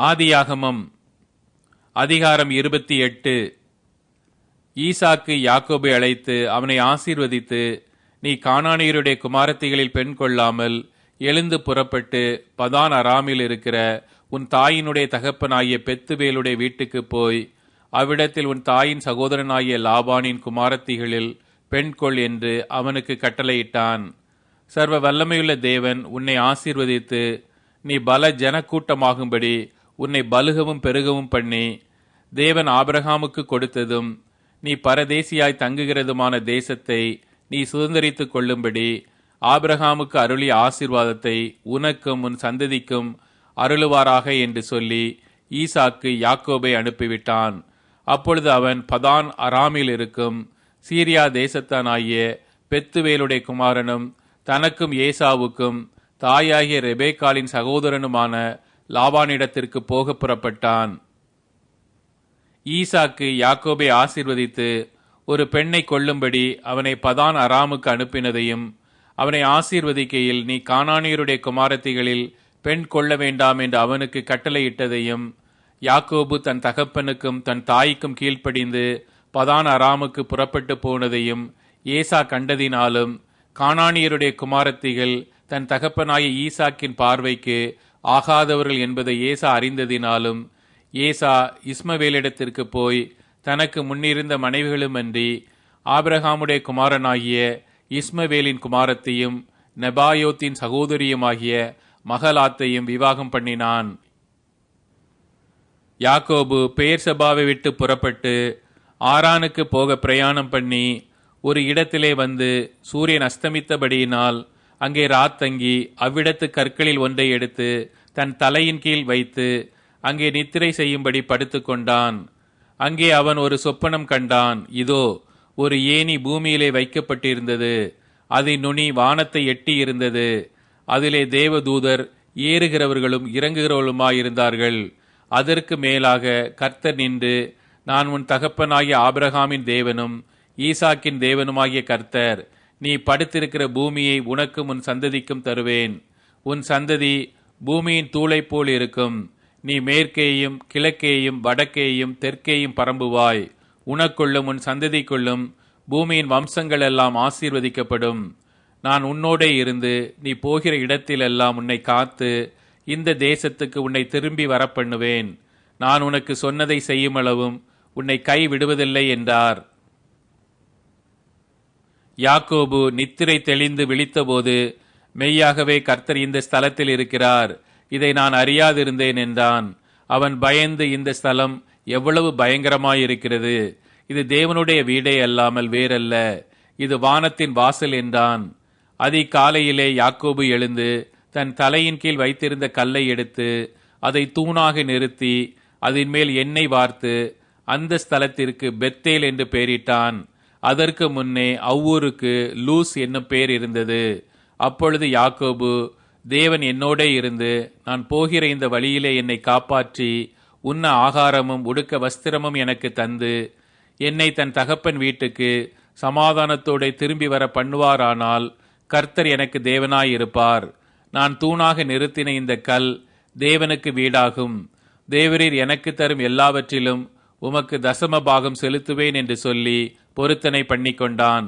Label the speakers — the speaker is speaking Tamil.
Speaker 1: ஆதியாகமம் அதிகாரம் 28. ஈசாக்கு யாக்கோபை அழைத்து அவனை ஆசீர்வதித்து, நீ கானானியருடைய குமாரத்திகளில் பெண் கொள்ளாமல் எழுந்து புறப்பட்டு பதான் அராமில் இருக்கிற உன் தாயினுடைய தகப்பனாகிய பெத்துவேலுடைய வீட்டுக்கு போய் அவ்விடத்தில் உன் தாயின் சகோதரனாகிய லாபானின் குமாரத்திகளில் பெண் கொள் என்று அவனுக்கு கட்டளையிட்டான். சர்வ வல்லமையுள்ள தேவன் உன்னை ஆசீர்வதித்து நீ பல ஜனக்கூட்டமாகும்படி உன்னை பலுகவும் பெருகவும் பண்ணி, தேவன் ஆபிரகாமுக்கு கொடுத்ததும் நீ பரதேசியாய் தங்குகிறதுமான தேசத்தை நீ சுதந்தரித்துக் கொள்ளும்படி ஆபிரகாமுக்கு அருளிய ஆசீர்வாதத்தை உனக்கும் உன் சந்ததிக்கும் அருளுவாராக என்று சொல்லி ஈசாக்கு யாக்கோபை அனுப்பிவிட்டான். அப்பொழுது அவன் பதான் அராமில் இருக்கும் சீரியா தேசத்தானாகிய பெத்துவேலுடைய குமாரனும் தனக்கும் ஏசாவுக்கும் தாயாகிய ரெபேக்காளின் சகோதரனுமான லாபானிடத்திற்கு போக புறப்பட்டான். ஈசாக்கு யாக்கோபை ஆசீர்வதித்து ஒரு பெண்ணை கொள்ளும்படி அவனை பதான் அராமுக்கு அனுப்பினதையும், அவனை ஆசீர்வதிக்கையில் நீ கானானியருடைய குமாரத்திகளில் பெண் கொள்ள வேண்டாம் என்று அவனுக்கு கட்டளையிட்டதையும், யாக்கோபு தன் தகப்பனுக்கும் தன் தாய்க்கும் கீழ்ப்படிந்து பதான் அராமுக்கு புறப்பட்டு போனதையும் ஏசா கண்டதினாலும், கானானியருடைய குமாரத்திகள் தன் தகப்பனாகிய ஈசாக்கின் பார்வைக்கு ஆகாதவர்கள் என்பதை ஏசா அறிந்ததினாலும், ஏசா இஸ்மவேலிடத்திற்கு போய் தனக்கு முன்னிருந்த மனைவிகளுமன்றி ஆபிரகாமுடைய குமாரனாகிய இஸ்மவேலின் குமாரத்தையும் நெபாயோத்தின் சகோதரியுமாகிய மகலாத்தையும் விவாகம் பண்ணினான். யாக்கோபு பெயர்சபாவை விட்டு புறப்பட்டு ஆரானுக்கு போக பிரயாணம் பண்ணி ஒரு இடத்திலே வந்து சூரியன் அஸ்தமித்தபடியினால் அங்கே ராத்தங்கி அவ்விடத்து கற்களில் ஒன்றை எடுத்து தன் தலையின் கீழ் வைத்து அங்கே நித்திரை செய்யும்படி படுத்து கொண்டான். அங்கே அவன் ஒரு சொப்பனம் கண்டான். இதோ, ஒரு ஏணி பூமியிலே வைக்கப்பட்டிருந்தது. அதன் நுனி வானத்தை எட்டி இருந்தது. அதிலே தேவதூதர் ஏறுகிறவர்களும் இறங்குகிறவர்களுமாயிருந்தார்கள். அதற்கு மேலாக கர்த்தர் நின்று, நான் உன் தகப்பனாகிய ஆபிரகாமின் தேவனும் ஈசாக்கின் தேவனுமாகிய கர்த்தர், நீ படுத்திருக்கிற பூமியை உனக்கும் உன் சந்ததிக்கும் தருவேன். உன் சந்ததி பூமியின் தூளைப் போல் இருக்கும். நீ மேற்கேயும் கிழக்கேயும் வடக்கேயும் தெற்கேயும் பரம்புவாய். உனக்குள்ளும் உன் சந்ததிக்குள்ளும் பூமியின் வம்சங்கள் எல்லாம் ஆசீர்வதிக்கப்படும். நான் உன்னோடே இருந்து நீ போகிற இடத்திலெல்லாம் உன்னை காத்து இந்த தேசத்துக்கு உன்னை திரும்பி வரப்பண்ணுவேன். நான் உனக்கு சொன்னதை செய்யுமளவும் உன்னை கை விடுவதில்லை என்றார். யாக்கோபு நித்திரை தெளிந்து விழித்தபோது, மெய்யாகவே கர்த்தர் இந்த ஸ்தலத்தில் இருக்கிறார், இதை நான் அறியாதிருந்தேன் என்றான். அவன் பயந்து, இந்த ஸ்தலம் எவ்வளவு பயங்கரமாயிருக்கிறது, இது தேவனுடைய வீடே அல்லாமல் வேறல்ல, இது வானத்தின் வாசல் என்றான். அதிகாலையிலே யாக்கோபு எழுந்து தன் தலையின் கீழ் வைத்திருந்த கல்லை எடுத்து அதை தூணாக நிறுத்தி அதன் மேல் எண்ணெய் வார்த்து அந்த ஸ்தலத்திற்கு பெத்தேல் என்று பெயரிட்டான். அதற்கு முன்னே அவ்வூருக்கு லூஸ் என்னும் பெயர் இருந்தது. அப்பொழுது யாக்கோபு, தேவன் என்னோடே இருந்து நான் போகிற இந்த வழியிலே என்னை காப்பாற்றி உண்ண ஆகாரமும் உடுக்க வஸ்திரமும் எனக்கு தந்து என்னை தன் தகப்பன் வீட்டுக்கு சமாதானத்தோടെ திரும்பி வர பண்ணுவாரானால் கர்த்தர் எனக்கு தேவனாயிருப்பார். நான் தூணாக நிறுத்தின இந்த கல் தேவனுக்கு வீடாகும். தேவரீர் எனக்கு தரும் எல்லாவற்றிலும் உமக்கு தசம பாகம் செலுத்துவேன் என்று சொல்லி பொருத்தனை பண்ணிக்கொண்டான்.